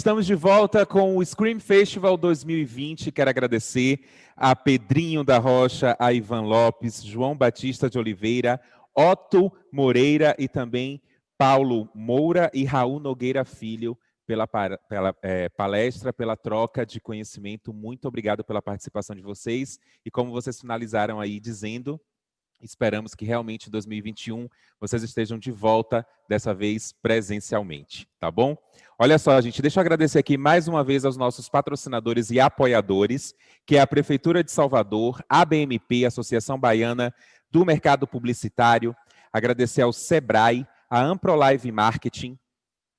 Estamos de volta com o Scream Festival 2020. Quero agradecer a Pedrinho da Rocha, a Ivan Lopes, João Batista de Oliveira, Otto Moreira e também Paulo Moura e Raul Nogueira Filho pela palestra, pela troca de conhecimento. Muito obrigado pela participação de vocês. E como vocês finalizaram aí dizendo, esperamos que realmente em 2021 vocês estejam de volta, dessa vez presencialmente, tá bom? Olha só, gente, deixa eu agradecer aqui mais uma vez aos nossos patrocinadores e apoiadores, que é a Prefeitura de Salvador, a ABMP, Associação Baiana do Mercado Publicitário, agradecer ao Sebrae, a Amprolive Marketing,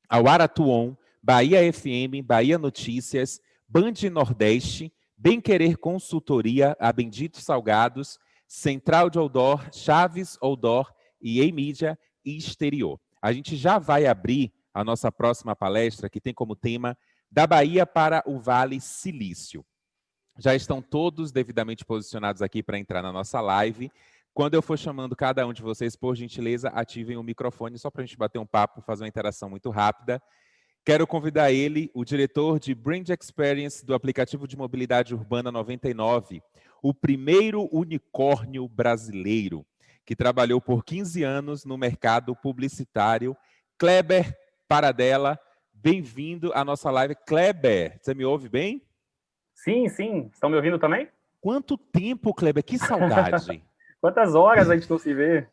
ao Aratuon, Bahia FM, Bahia Notícias, Band Nordeste, Bem Querer Consultoria, a Bendito Salgados, Central de Outdoor, Chaves Outdoor e E-Mídia e Exterior. A gente já vai abrir a nossa próxima palestra, que tem como tema Da Bahia para o Vale Silício. Já estão todos devidamente posicionados aqui para entrar na nossa live. Quando eu for chamando cada um de vocês, por gentileza, ativem o microfone, só para a gente bater um papo, fazer uma interação muito rápida. Quero convidar ele, o diretor de Brand Experience do aplicativo de mobilidade urbana 99, o primeiro unicórnio brasileiro, que trabalhou por 15 anos no mercado publicitário, Kleber Paradella. Bem-vindo à nossa live. Kleber, você me ouve bem? Sim, sim. Estão me ouvindo também? Quanto tempo, Kleber? Que saudade! Quantas horas a gente não se vê?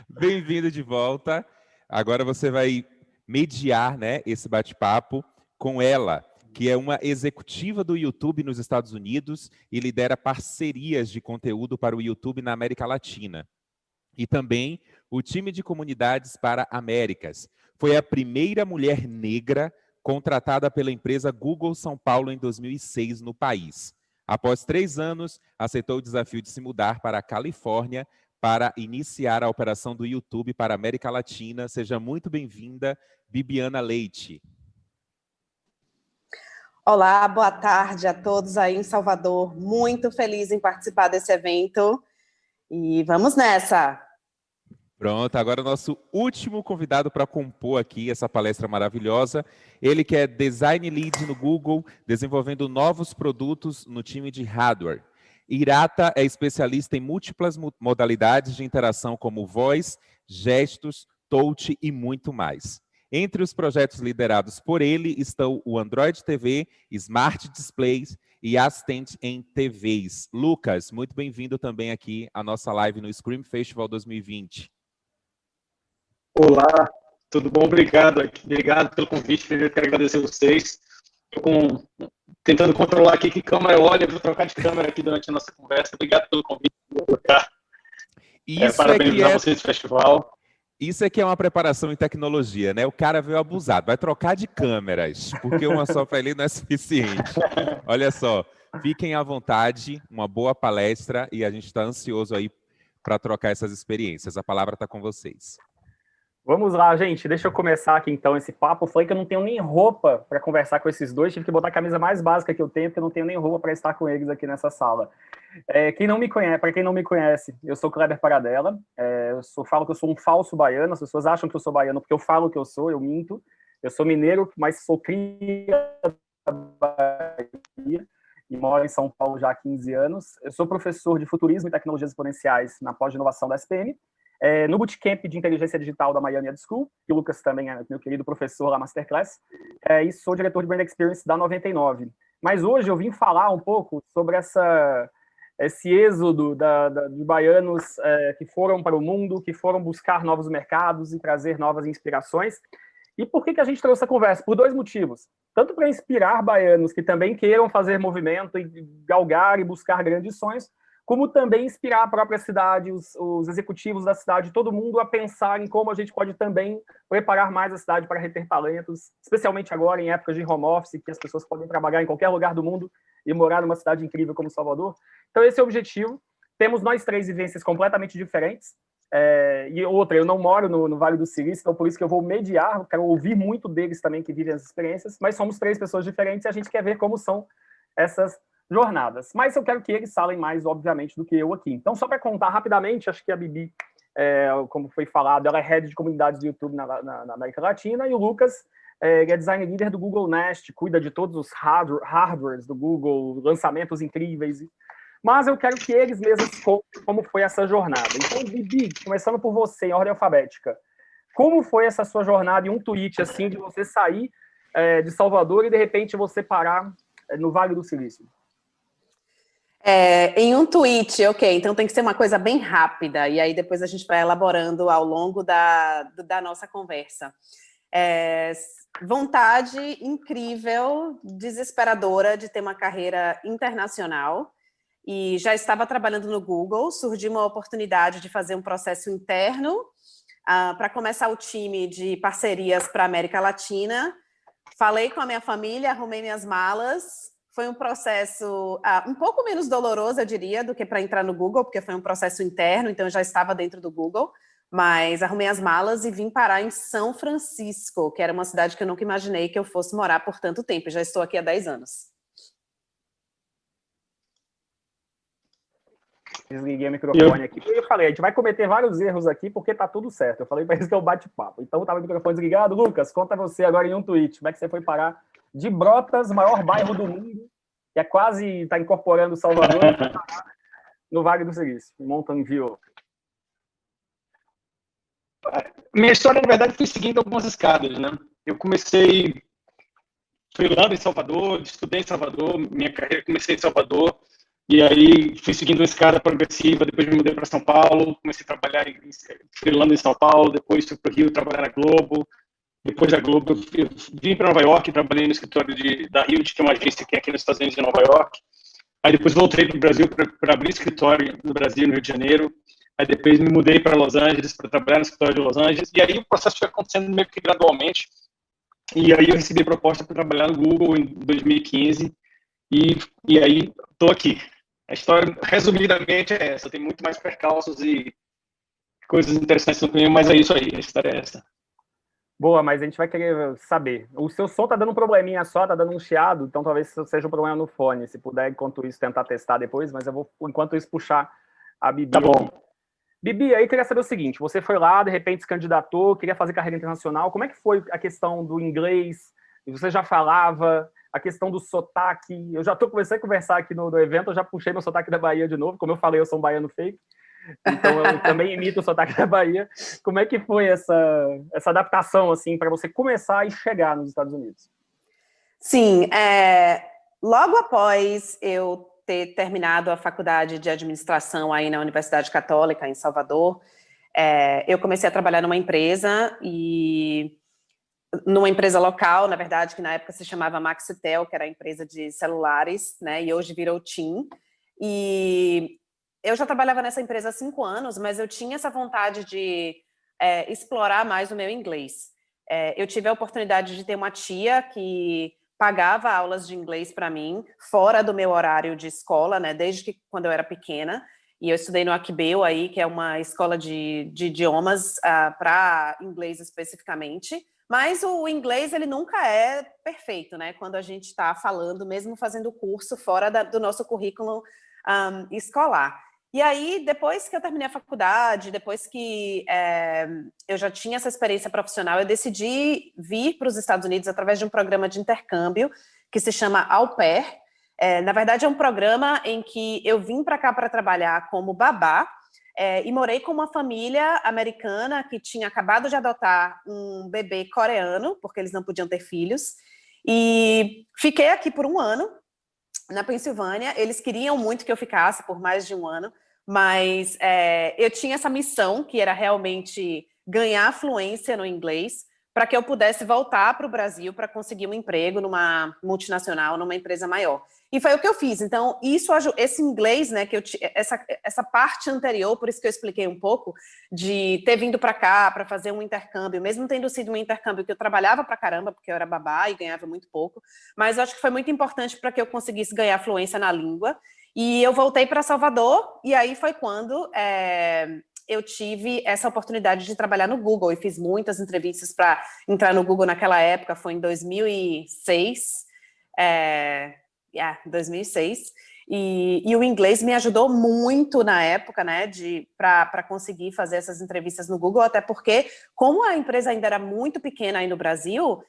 Bem-vindo de volta. Agora você vai mediar, né, esse bate-papo com ela, que é uma executiva do YouTube nos Estados Unidos e lidera parcerias de conteúdo para o YouTube na América Latina. E também o time de comunidades para Américas. Foi a primeira mulher negra contratada pela empresa Google São Paulo em 2006 no país. Após 3 anos, aceitou o desafio de se mudar para a Califórnia para iniciar a operação do YouTube para a América Latina. Seja muito bem-vinda, Bibiana Leite. Olá, boa tarde a todos aí em Salvador. Muito feliz em participar desse evento. E vamos nessa! Pronto, agora o nosso último convidado para compor aqui essa palestra maravilhosa. Ele que é Design Lead no Google, desenvolvendo novos produtos no time de hardware. Irata é especialista em múltiplas modalidades de interação como voz, gestos, touch e muito mais. Entre os projetos liderados por ele estão o Android TV, Smart Displays e Assistant em TVs. Lucas, muito bem-vindo também aqui à nossa live no Scream Festival 2020. Olá, tudo bom? Obrigado pelo convite. Primeiro quero agradecer a vocês. Estou tentando controlar aqui que câmera eu olho, vou trocar de câmera aqui durante a nossa conversa. Obrigado pelo convite. Parabéns a vocês do festival. Isso aqui é uma preparação em tecnologia, né? O cara veio abusado, vai trocar de câmeras, porque uma só para ele não é suficiente. Olha só, fiquem à vontade, uma boa palestra e a gente está ansioso aí para trocar essas experiências. A palavra está com vocês. Vamos lá, gente. Deixa eu começar aqui, então, esse papo. Eu falei que eu não tenho nem roupa para conversar com esses dois. Tive que botar a camisa mais básica que eu tenho, porque eu não tenho nem roupa para estar com eles aqui nessa sala. Para quem não me conhece, eu sou Kleber Paradella. Falo que eu sou um falso baiano. As pessoas acham que eu sou baiano porque eu falo que eu sou, eu minto. Eu sou mineiro, mas sou cria da Bahia e moro em São Paulo já há 15 anos. Eu sou professor de futurismo e tecnologias exponenciais na pós-inovação da SPM. No Bootcamp de Inteligência Digital da Miami Ed School, que o Lucas também é meu querido professor lá, Masterclass, e sou diretor de Brand Experience da 99. Mas hoje eu vim falar um pouco sobre esse êxodo de baianos que foram para o mundo, que foram buscar novos mercados e trazer novas inspirações. E por que a gente trouxe essa conversa? Por 2 motivos. Tanto para inspirar baianos que também queiram fazer movimento e galgar e buscar grandes sonhos, como também inspirar a própria cidade, os executivos da cidade, todo mundo a pensar em como a gente pode também preparar mais a cidade para reter talentos, especialmente agora em épocas de home office, que as pessoas podem trabalhar em qualquer lugar do mundo e morar numa cidade incrível como Salvador. Então esse é o objetivo. Temos nós 3 vivências completamente diferentes. E outra, eu não moro no Vale do Silício, então por isso que eu vou mediar, quero ouvir muito deles também que vivem as experiências, mas somos 3 pessoas diferentes e a gente quer ver como são essas jornadas. Mas eu quero que eles falem mais, obviamente, do que eu aqui. Então, só para contar rapidamente, acho que a Bibi, como foi falado, ela é head de comunidades do YouTube na América Latina, e o Lucas ele é design leader do Google Nest, cuida de todos os hardwares do Google, lançamentos incríveis. Mas eu quero que eles mesmos contem como foi essa jornada. Então, Bibi, começando por você, em ordem alfabética, como foi essa sua jornada em um tweet, assim, de você sair de Salvador e, de repente, você parar no Vale do Silício? Em um tweet, ok, então tem que ser uma coisa bem rápida, e aí depois a gente vai elaborando ao longo da nossa conversa. Vontade incrível, desesperadora de ter uma carreira internacional, e já estava trabalhando no Google, surgiu uma oportunidade de fazer um processo interno para começar o time de parcerias para a América Latina. Falei com a minha família, arrumei minhas malas. Foi um processo um pouco menos doloroso, eu diria, do que para entrar no Google, porque foi um processo interno, então eu já estava dentro do Google, mas arrumei as malas e vim parar em São Francisco, que era uma cidade que eu nunca imaginei que eu fosse morar por tanto tempo. Já estou aqui há 10 anos. Desliguei o microfone aqui. Eu falei, a gente vai cometer vários erros aqui porque tá tudo certo. Eu falei para eles que é o bate-papo. Então tava o microfone desligado. Lucas, conta você agora em um tweet. Como é que você foi parar de Brotas, maior bairro do mundo, que quase está incorporando Salvador, no Vale do Silício, em Mountain View? Minha história, na verdade, foi seguindo algumas escadas, né? Eu comecei freelando em Salvador, estudei em Salvador, minha carreira comecei em Salvador, e aí fui seguindo uma escada progressiva, depois me mudei para São Paulo, comecei a trabalhar freelando em São Paulo, depois fui para o Rio trabalhar na Globo, depois da Globo eu vim para Nova York, trabalhei no escritório da Hilt, que é uma agência que é aqui nos Estados Unidos, em Nova York, aí depois voltei para o Brasil para abrir escritório no Brasil, no Rio de Janeiro, aí depois me mudei para Los Angeles para trabalhar no escritório de Los Angeles, e aí o processo foi acontecendo meio que gradualmente, e aí eu recebi a proposta para trabalhar no Google em 2015, e aí estou aqui. A história, resumidamente, é essa. Tem muito mais percalços e coisas interessantes no caminho, mas é isso aí. A história é essa. Boa, mas a gente vai querer saber. O seu som tá dando um probleminha só, tá dando um chiado, então talvez seja um problema no fone. Se puder, enquanto isso, tentar testar depois, mas eu vou, enquanto isso, puxar a Bibi. Tá bom. Bibi, aí queria saber o seguinte, você foi lá, de repente se candidatou, queria fazer carreira internacional, como é que foi a questão do inglês? Você já falava... A questão do sotaque, eu já estou começando a conversar aqui no evento, eu já puxei meu sotaque da Bahia de novo, como eu falei, eu sou um baiano fake, então eu também imito o sotaque da Bahia. Como é que foi essa adaptação, assim, para você começar e chegar nos Estados Unidos? Sim, logo após eu ter terminado a faculdade de administração aí na Universidade Católica, em Salvador, eu comecei a trabalhar numa empresa local, na verdade, que na época se chamava Maxitel, que era a empresa de celulares, né, e hoje virou TIM, e eu já trabalhava nessa empresa há 5 anos, mas eu tinha essa vontade de explorar mais o meu inglês. Eu tive a oportunidade de ter uma tia que pagava aulas de inglês para mim, fora do meu horário de escola, né, desde quando eu era pequena, e eu estudei no Akbeu aí, que é uma escola de idiomas para inglês especificamente. Mas o inglês, ele nunca é perfeito, né? Quando a gente está falando, mesmo fazendo curso fora do nosso currículo escolar. E aí, depois que eu terminei a faculdade, depois que eu já tinha essa experiência profissional, eu decidi vir para os Estados Unidos através de um programa de intercâmbio que se chama Au Pair. Na verdade, é um programa em que eu vim para cá para trabalhar como babá, e morei com uma família americana que tinha acabado de adotar um bebê coreano, porque eles não podiam ter filhos, e fiquei aqui por 1 ano, na Pensilvânia. Eles queriam muito que eu ficasse por mais de 1 ano, mas eu tinha essa missão, que era realmente ganhar fluência no inglês, para que eu pudesse voltar para o Brasil para conseguir um emprego numa multinacional, numa empresa maior. E foi o que eu fiz. Então, esse inglês, né, essa parte anterior, por isso que eu expliquei um pouco, de ter vindo para cá para fazer um intercâmbio, mesmo tendo sido um intercâmbio que eu trabalhava para caramba, porque eu era babá e ganhava muito pouco, mas eu acho que foi muito importante para que eu conseguisse ganhar fluência na língua. E eu voltei para Salvador, e aí foi quando eu tive essa oportunidade de trabalhar no Google, e fiz muitas entrevistas para entrar no Google naquela época, foi em 2006, 2006, e o inglês me ajudou muito na época, né, para conseguir fazer essas entrevistas no Google, até porque, como a empresa ainda era muito pequena aí no Brasil,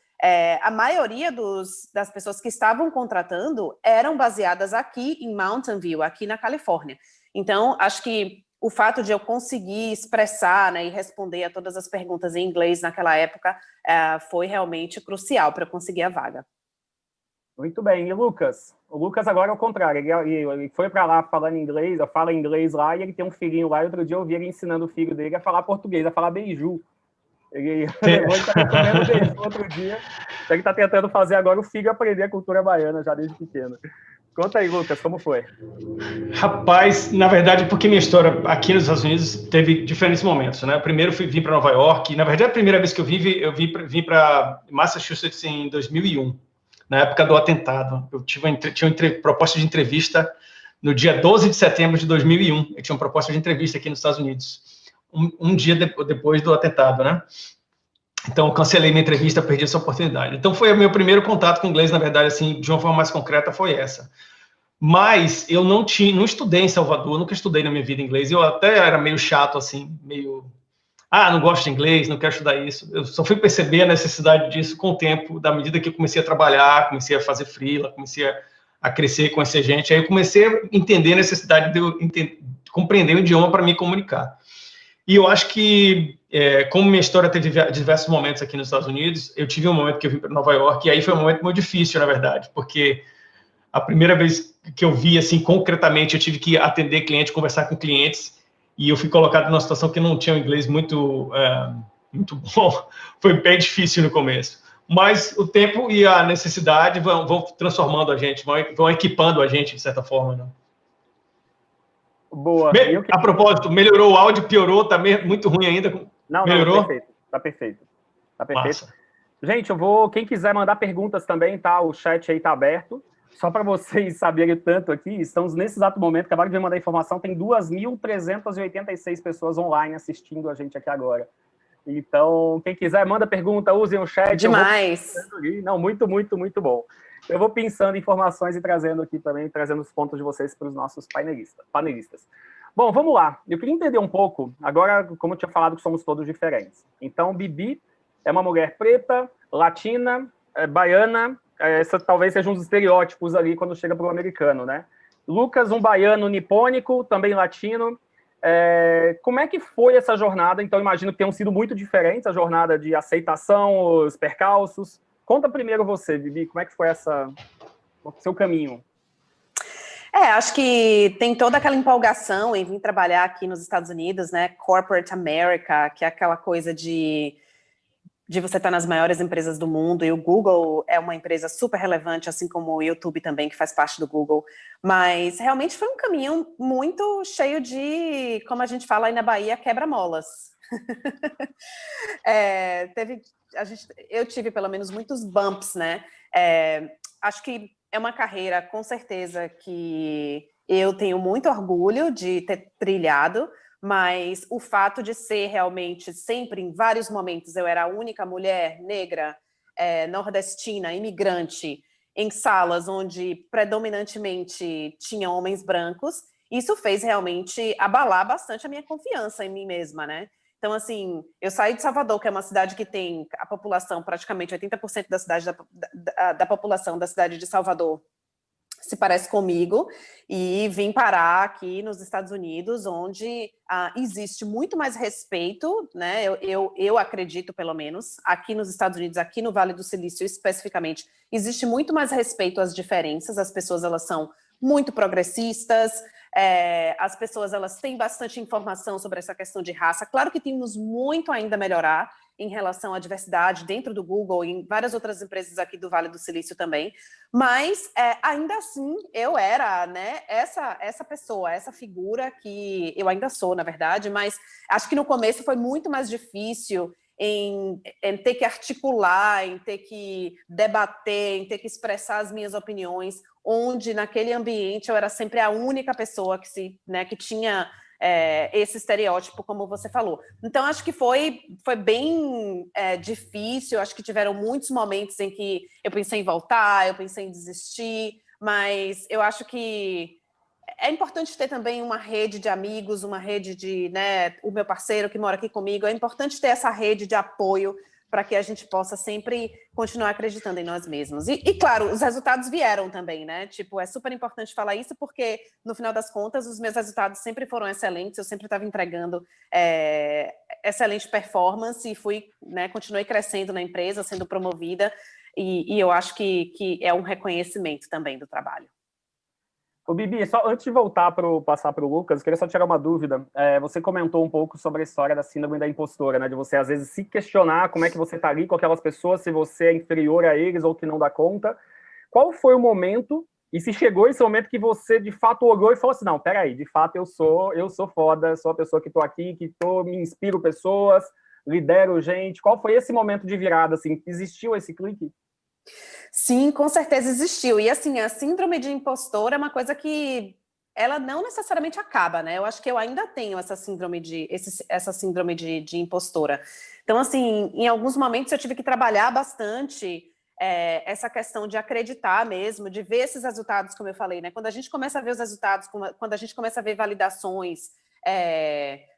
a maioria das pessoas que estavam contratando eram baseadas aqui em Mountain View, aqui na Califórnia. Então, acho que o fato de eu conseguir expressar, né, e responder a todas as perguntas em inglês naquela época foi realmente crucial para eu conseguir a vaga. Muito bem. E Lucas? O Lucas agora é o contrário. Ele foi para lá falando inglês, fala inglês lá, e ele tem um filhinho lá, e outro dia eu vi ele ensinando o filho dele a falar português, a falar beiju. Ele está comendo beiju outro dia. Ele está tentando fazer agora o filho aprender a cultura baiana já desde pequeno. Conta aí, Lucas, como foi? Rapaz, na verdade, porque minha história aqui nos Estados Unidos teve diferentes momentos, né? Primeiro vim para Nova York, e, na verdade, a primeira vez que eu vim para Massachusetts em 2001. Na época do atentado. Eu tinha uma proposta de entrevista no dia 12 de setembro de 2001. Eu tinha uma proposta de entrevista aqui nos Estados Unidos, um dia depois do atentado, né? Então, eu cancelei minha entrevista, perdi essa oportunidade. Então, foi o meu primeiro contato com o inglês, na verdade, assim, de uma forma mais concreta, foi essa. Mas eu não estudei em Salvador, nunca estudei na minha vida inglês. Eu até era meio chato, assim, não gosto de inglês, não quero estudar isso. Eu só fui perceber a necessidade disso com o tempo, da medida que eu comecei a trabalhar, comecei a fazer freela, comecei a crescer, conhecer gente. Aí eu comecei a entender a necessidade de eu compreender o idioma para me comunicar. E eu acho que, como minha história teve diversos momentos aqui nos Estados Unidos, eu tive um momento que eu vim para Nova York, e aí foi um momento muito difícil, na verdade, porque a primeira vez que eu vi, assim, concretamente, eu tive que atender cliente, conversar com clientes, e eu fui colocado numa situação que não tinha um inglês muito bom. Foi bem difícil no começo. Mas o tempo e a necessidade vão transformando a gente, vão equipando a gente, de certa forma, né? Boa. A propósito, melhorou o áudio, piorou, tá muito ruim ainda? Não, melhorou? Tá perfeito. Massa. Gente, quem quiser mandar perguntas também, tá? O chat aí tá aberto. Só para vocês saberem tanto aqui, estamos nesse exato momento, acabaram de me mandar informação, tem 2.386 pessoas online assistindo a gente aqui agora. Então, quem quiser, manda pergunta, usem o chat. Demais! Não, muito, muito, muito bom. Eu vou pensando informações e trazendo aqui também, trazendo os pontos de vocês para os nossos panelistas. Bom, vamos lá. Eu queria entender um pouco, agora, como eu tinha falado, que somos todos diferentes. Então, Bibi é uma mulher preta, latina, baiana. Essa talvez seja um dos estereótipos ali quando chega para o americano, né? Lucas, um baiano nipônico, também latino. Como é que foi essa jornada? Então, imagino que tenham sido muito diferentes, a jornada de aceitação, os percalços. Conta primeiro você, Bibi, como é que foi o seu caminho? Acho que tem toda aquela empolgação em vir trabalhar aqui nos Estados Unidos, né? Corporate America, que é aquela coisa de você estar nas maiores empresas do mundo, e o Google é uma empresa super relevante, assim como o YouTube também, que faz parte do Google, mas realmente foi um caminho muito cheio de, como a gente fala aí na Bahia, quebra-molas. Eu tive pelo menos muitos bumps, né? Acho que é uma carreira, com certeza, que eu tenho muito orgulho de ter trilhado, mas o fato de ser realmente sempre, em vários momentos, eu era a única mulher negra, nordestina, imigrante, em salas onde predominantemente tinham homens brancos, isso fez realmente abalar bastante a minha confiança em mim mesma, né? Então, assim, eu saí de Salvador, que é uma cidade que tem a população, praticamente 80% da população da cidade de Salvador se parece comigo, e vim parar aqui nos Estados Unidos, onde existe muito mais respeito, né? Eu acredito, pelo menos, aqui nos Estados Unidos, aqui no Vale do Silício especificamente, existe muito mais respeito às diferenças, as pessoas elas são muito progressistas, as pessoas elas têm bastante informação sobre essa questão de raça. Claro que temos muito ainda a melhorar em relação à diversidade dentro do Google e em várias outras empresas aqui do Vale do Silício também, mas ainda assim eu era, né, essa pessoa, essa figura que eu ainda sou, na verdade, mas acho que no começo foi muito mais difícil em ter que articular, em ter que debater, em ter que expressar as minhas opiniões, onde naquele ambiente eu era sempre a única pessoa que tinha esse estereótipo, como você falou. Então, acho que foi bem difícil, acho que tiveram muitos momentos em que eu pensei em voltar, eu pensei em desistir, mas eu acho que é importante ter também uma rede de amigos, uma rede de, né, o meu parceiro que mora aqui comigo, é importante ter essa rede de apoio para que a gente possa sempre continuar acreditando em nós mesmos. E, claro, os resultados vieram também, né? Tipo, é super importante falar isso, porque, no final das contas, os meus resultados sempre foram excelentes, eu sempre estava entregando excelente performance e continuei crescendo na empresa, sendo promovida, e eu acho que é um reconhecimento também do trabalho. Ô, Bibi, só antes de passar para o Lucas, queria só tirar uma dúvida. Você comentou um pouco sobre a história da síndrome da impostora, né? De você, às vezes, se questionar como é que você está ali com aquelas pessoas, se você é inferior a eles ou que não dá conta. Qual foi o momento, e se chegou esse momento que você, de fato, olhou e falou assim, não, peraí, de fato, eu sou foda, sou a pessoa que estou aqui, me inspiro pessoas, lidero gente. Qual foi esse momento de virada, assim? Existiu esse clique? Sim, com certeza existiu. E, assim, a síndrome de impostor é uma coisa que ela não necessariamente acaba, né? Eu acho que eu ainda tenho essa síndrome de impostora. Então, assim, em alguns momentos eu tive que trabalhar bastante essa questão de acreditar mesmo, de ver esses resultados, como eu falei, né? Quando a gente começa a ver os resultados, quando a gente começa a ver validações,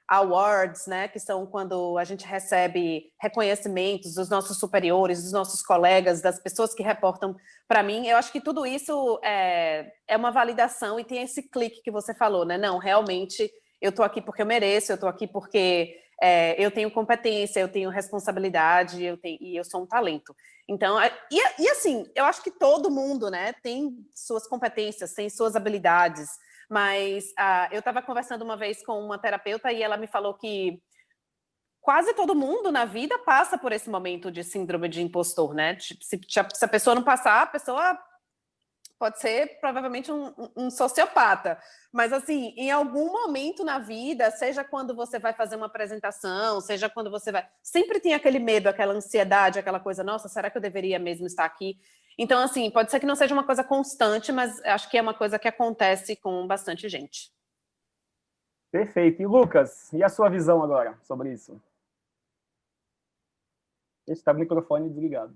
awards, né, que são quando a gente recebe reconhecimentos dos nossos superiores, dos nossos colegas, das pessoas que reportam para mim, eu acho que tudo isso é uma validação e tem esse clique que você falou, né? Não, realmente eu estou aqui porque eu mereço, eu estou aqui porque eu tenho competência, eu tenho responsabilidade, e eu sou um talento. Então, e assim, eu acho que todo mundo, né, tem suas competências, tem suas habilidades. Mas eu estava conversando uma vez com uma terapeuta e ela me falou que quase todo mundo na vida passa por esse momento de síndrome de impostor, né? Tipo, se a pessoa não passar, a pessoa pode ser provavelmente um sociopata. Mas, assim, em algum momento na vida, seja quando você vai fazer uma apresentação, seja quando você vai... Sempre tem aquele medo, aquela ansiedade, aquela coisa, nossa, será que eu deveria mesmo estar aqui? Então, assim, pode ser que não seja uma coisa constante, mas acho que é uma coisa que acontece com bastante gente. Perfeito. E, Lucas, e a sua visão agora sobre isso? Está com o microfone desligado.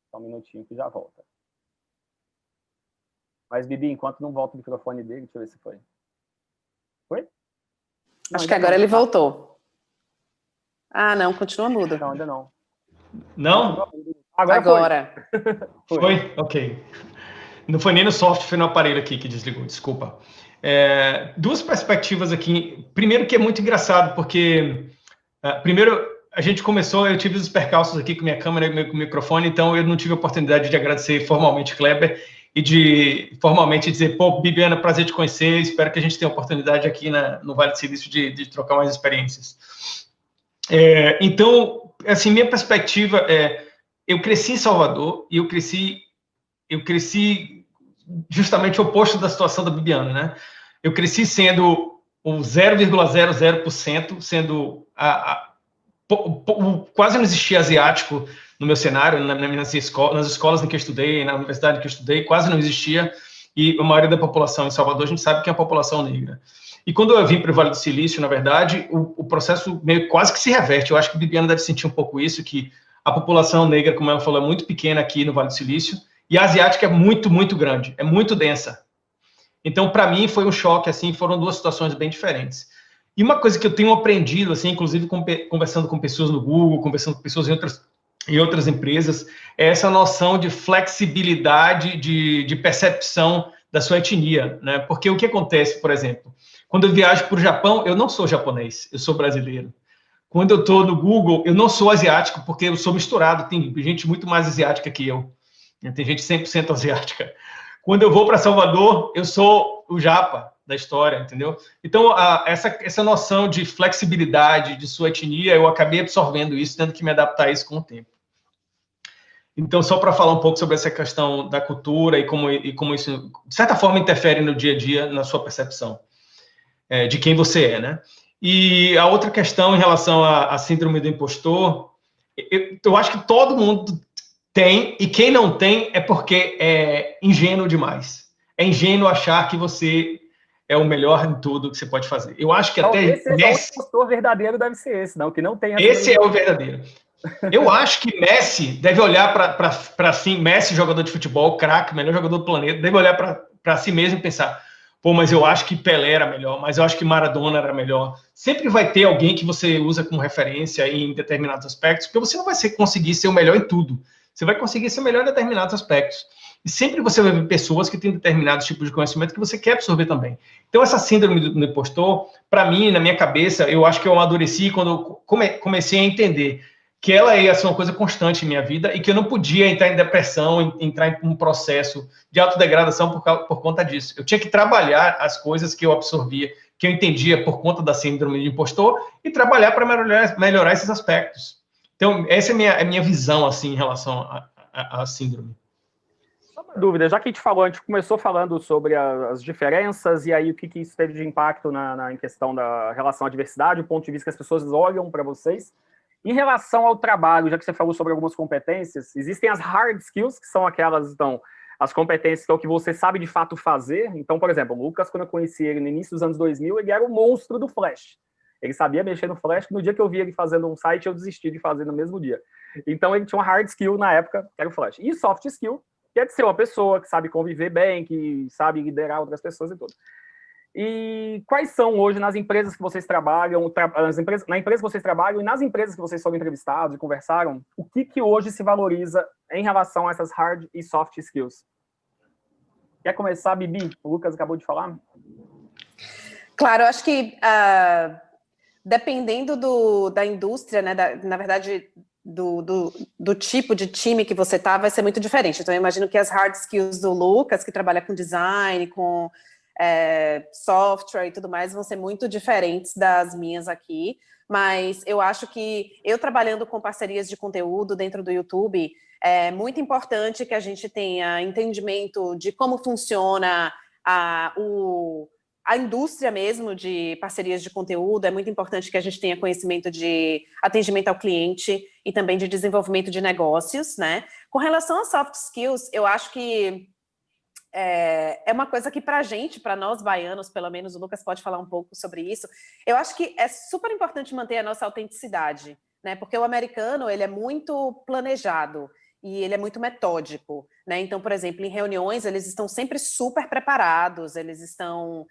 Só um minutinho que já volta. Mas, Bibi, enquanto não volta o microfone dele, deixa eu ver se foi. Foi? Não, acho que agora ele voltou. Ah, não, continua mudo. Não, ainda não. Não? Agora. Foi? Ok. Não foi nem no software, foi no aparelho aqui que desligou, desculpa. Duas perspectivas aqui. Primeiro que é muito engraçado, porque... primeiro, a gente começou, eu tive os percalços aqui com minha câmera e com o microfone, então eu não tive a oportunidade de agradecer formalmente Kleber e de formalmente dizer, pô, Bibiana, prazer te conhecer, espero que a gente tenha a oportunidade aqui no Vale do Silício de trocar mais experiências. Então, assim, minha perspectiva eu cresci em Salvador e eu cresci justamente o oposto da situação da Bibiana, né? Eu cresci sendo o 0,00%, sendo quase não existia asiático no meu cenário, nas escolas em que eu estudei, na universidade em que eu estudei, quase não existia, e a maioria da população em Salvador, a gente sabe que é a população negra. E quando eu vim para o Vale do Silício, na verdade, o processo meio quase que se reverte. Eu acho que a Bibiana deve sentir um pouco isso, que a população negra, como ela falou, é muito pequena aqui no Vale do Silício, e a asiática é muito, muito grande, é muito densa. Então, para mim, foi um choque, assim, foram duas situações bem diferentes. E uma coisa que eu tenho aprendido, assim, inclusive conversando com pessoas no Google, conversando com pessoas em outras empresas, é essa noção de flexibilidade, de percepção da sua etnia, né? Porque o que acontece, por exemplo, quando eu viajo para o Japão, eu não sou japonês, eu sou brasileiro. Quando eu estou no Google, eu não sou asiático, porque eu sou misturado, tem gente muito mais asiática que eu. Tem gente 100% asiática. Quando eu vou para Salvador, eu sou o japa da história, entendeu? Então, essa noção de flexibilidade de sua etnia, eu acabei absorvendo isso, tendo que me adaptar a isso com o tempo. Então, só para falar um pouco sobre essa questão da cultura e como isso, de certa forma, interfere no dia a dia, na sua percepção de quem você é, né? E a outra questão em relação à síndrome do impostor, eu acho que todo mundo tem, e quem não tem é porque é ingênuo demais. É ingênuo achar que você é o melhor em tudo que você pode fazer. Eu acho que até... Esse é o impostor verdadeiro, deve ser esse, não, que não tem... Esse é o verdadeiro. Eu acho que Messi deve olhar para si, Messi, jogador de futebol, craque, melhor jogador do planeta, deve olhar para si mesmo e pensar, Pô, mas eu acho que Pelé era melhor, mas eu acho que Maradona era melhor. Sempre vai ter alguém que você usa como referência em determinados aspectos, porque você não vai conseguir ser o melhor em tudo. Você vai conseguir ser o melhor em determinados aspectos. E sempre você vai ver pessoas que têm determinados tipos de conhecimento que você quer absorver também. Então, essa síndrome do impostor, para mim, na minha cabeça, eu acho que eu amadureci quando eu comecei a entender que ela ia ser uma coisa constante em minha vida e que eu não podia entrar em depressão, entrar em um processo de autodegradação por conta disso. Eu tinha que trabalhar as coisas que eu absorvia, que eu entendia por conta da síndrome de impostor e trabalhar para melhorar esses aspectos. Então, essa é a minha visão assim, em relação à síndrome. Só uma dúvida, já que a gente falou, a gente começou falando sobre as diferenças e aí o que isso teve de impacto em questão da relação à diversidade, o ponto de vista que as pessoas olham para vocês. Em relação ao trabalho, já que você falou sobre algumas competências, existem as hard skills, que são aquelas, então, as competências que é o que você sabe de fato fazer. Então, por exemplo, o Lucas, quando eu conheci ele no início dos anos 2000, ele era o monstro do Flash. Ele sabia mexer no Flash, que no dia que eu vi ele fazendo um site, eu desisti de fazer no mesmo dia. Então, ele tinha uma hard skill na época, que era o Flash. E soft skill, que é de ser uma pessoa que sabe conviver bem, que sabe liderar outras pessoas e tudo. E quais são hoje nas empresas que vocês trabalham, na empresa que vocês trabalham e nas empresas que vocês foram entrevistados e conversaram, o que hoje se valoriza em relação a essas hard e soft skills? Quer começar, Bibi? O Lucas acabou de falar. Claro, eu acho que dependendo da indústria, né, na verdade, do tipo de time que você tá, vai ser muito diferente. Então, eu imagino que as hard skills do Lucas, que trabalha com design, com software e tudo mais, vão ser muito diferentes das minhas aqui, mas eu acho que eu trabalhando com parcerias de conteúdo dentro do YouTube, é muito importante que a gente tenha entendimento de como funciona a indústria mesmo de parcerias de conteúdo, é muito importante que a gente tenha conhecimento de atendimento ao cliente e também de desenvolvimento de negócios, né? Com relação a soft skills, eu acho que é uma coisa que para a gente, para nós baianos, pelo menos o Lucas pode falar um pouco sobre isso, eu acho que é super importante manter a nossa autenticidade, né? Porque o americano, ele é muito planejado e ele é muito metódico, né? Então, por exemplo, em reuniões, eles estão sempre super preparados, eles estão...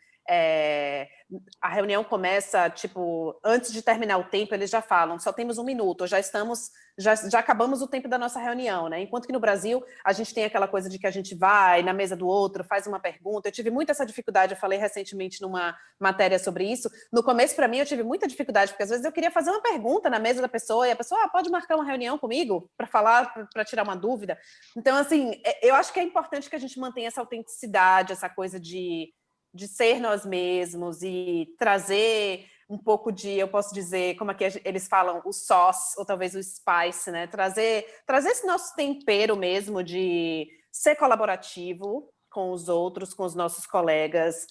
a reunião começa, tipo, antes de terminar o tempo, eles já falam, só temos 1 minuto, já acabamos o tempo da nossa reunião, né? Enquanto que no Brasil, a gente tem aquela coisa de que a gente vai na mesa do outro, faz uma pergunta. Eu tive muito essa dificuldade, eu falei recentemente numa matéria sobre isso. No começo, para mim, eu tive muita dificuldade, porque às vezes eu queria fazer uma pergunta na mesa da pessoa, e a pessoa, pode marcar uma reunião comigo para falar, para tirar uma dúvida. Então, assim, eu acho que é importante que a gente mantenha essa autenticidade, essa coisa de ser nós mesmos e trazer um pouco de, eu posso dizer, como aqui eles falam, o sauce, ou talvez o spice, né? Trazer esse nosso tempero mesmo de ser colaborativo com os outros, com os nossos colegas,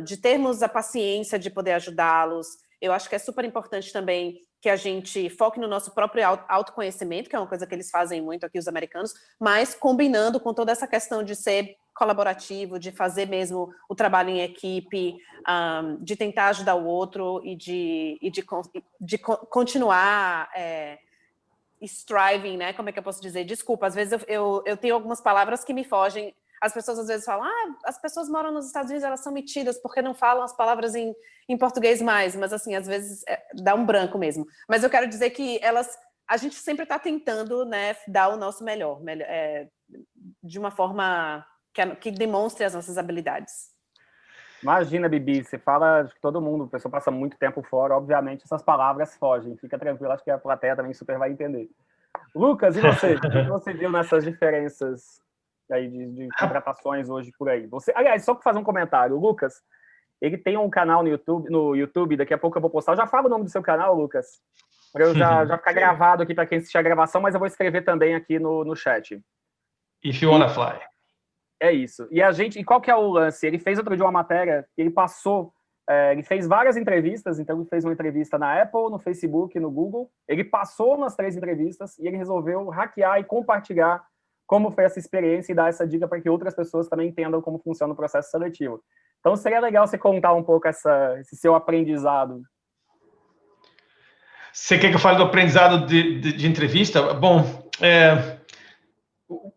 de termos a paciência de poder ajudá-los. Eu acho que é super importante também que a gente foque no nosso próprio autoconhecimento, que é uma coisa que eles fazem muito aqui, os americanos, mas combinando com toda essa questão de ser colaborativo, de fazer mesmo o trabalho em equipe, de tentar ajudar o outro e de continuar striving, né? Como é que eu posso dizer? Desculpa, às vezes eu tenho algumas palavras que me fogem. As pessoas às vezes falam, as pessoas moram nos Estados Unidos, elas são metidas porque não falam as palavras em português mais, mas assim, às vezes dá um branco mesmo. Mas eu quero dizer que a gente sempre está tentando, né, dar o nosso melhor de uma forma que demonstre as nossas habilidades. Imagina, Bibi, você fala de todo mundo, a pessoa passa muito tempo fora, obviamente essas palavras fogem, fica tranquilo, acho que a plateia também super vai entender. Lucas, e você? O que você viu nessas diferenças aí de contratações hoje por aí? Aliás, só para fazer um comentário, o Lucas, ele tem um canal no YouTube, daqui a pouco eu vou postar, eu já falo o nome do seu canal, Lucas, para eu já ficar gravado aqui para quem assistir a gravação, mas eu vou escrever também aqui no chat. If you wanna fly. É isso. E qual que é o lance? Ele fez outro dia uma matéria, ele fez várias entrevistas, então ele fez uma entrevista na Apple, no Facebook, no Google, ele passou nas 3 entrevistas e ele resolveu hackear e compartilhar como foi essa experiência e dar essa dica para que outras pessoas também entendam como funciona o processo seletivo. Então seria legal você contar um pouco esse seu aprendizado. Você quer que eu fale do aprendizado de entrevista? Bom,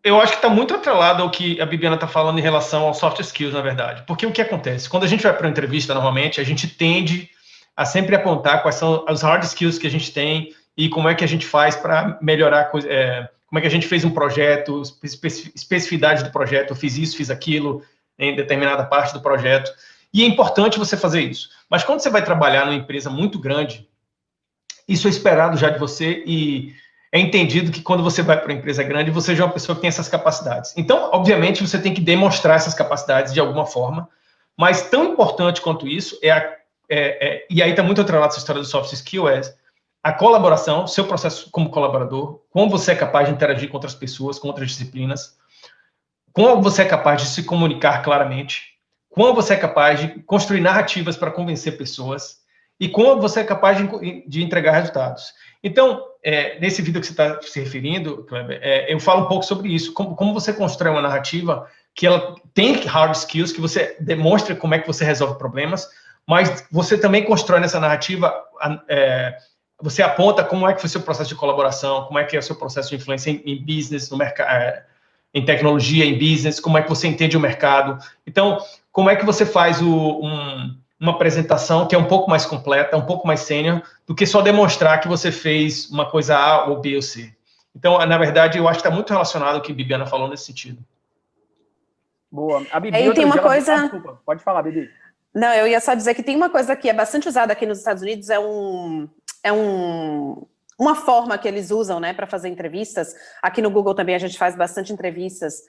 Eu acho que está muito atrelado ao que a Bibiana está falando em relação aos soft skills, na verdade. Porque o que acontece? Quando a gente vai para uma entrevista, normalmente, a gente tende a sempre apontar quais são os hard skills que a gente tem e como é que a gente faz para melhorar, como é que a gente fez um projeto, especificidade do projeto, eu fiz isso, fiz aquilo, em determinada parte do projeto. E é importante você fazer isso. Mas quando você vai trabalhar numa empresa muito grande, isso é esperado já de você e é entendido que quando você vai para uma empresa grande, você já é uma pessoa que tem essas capacidades. Então, obviamente, você tem que demonstrar essas capacidades de alguma forma, mas tão importante quanto isso e aí está muito atrelado essa história do soft skill, a colaboração, seu processo como colaborador, como você é capaz de interagir com outras pessoas, com outras disciplinas, como você é capaz de se comunicar claramente, como você é capaz de construir narrativas para convencer pessoas e como você é capaz de entregar resultados. Então, nesse vídeo que você está se referindo, Kleber, eu falo um pouco sobre isso, como você constrói uma narrativa que ela tem hard skills, que você demonstra como é que você resolve problemas, mas você também constrói nessa narrativa, você aponta como é que foi o seu processo de colaboração, como é que é o seu processo de influência em business, no mercado, em tecnologia, em business, como é que você entende o mercado. Então, como é que você faz uma apresentação que é um pouco mais completa, um pouco mais sênior, do que só demonstrar que você fez uma coisa A ou B ou C. Então, na verdade, eu acho que está muito relacionado ao que a Bibiana falou nesse sentido. Boa. A Bibi, aí tem uma coisa... desculpa, pode falar, Bibi. Não, eu ia só dizer que tem uma coisa que é bastante usada aqui nos Estados Unidos, uma forma que eles usam, né, para fazer entrevistas. Aqui no Google também a gente faz bastante entrevistas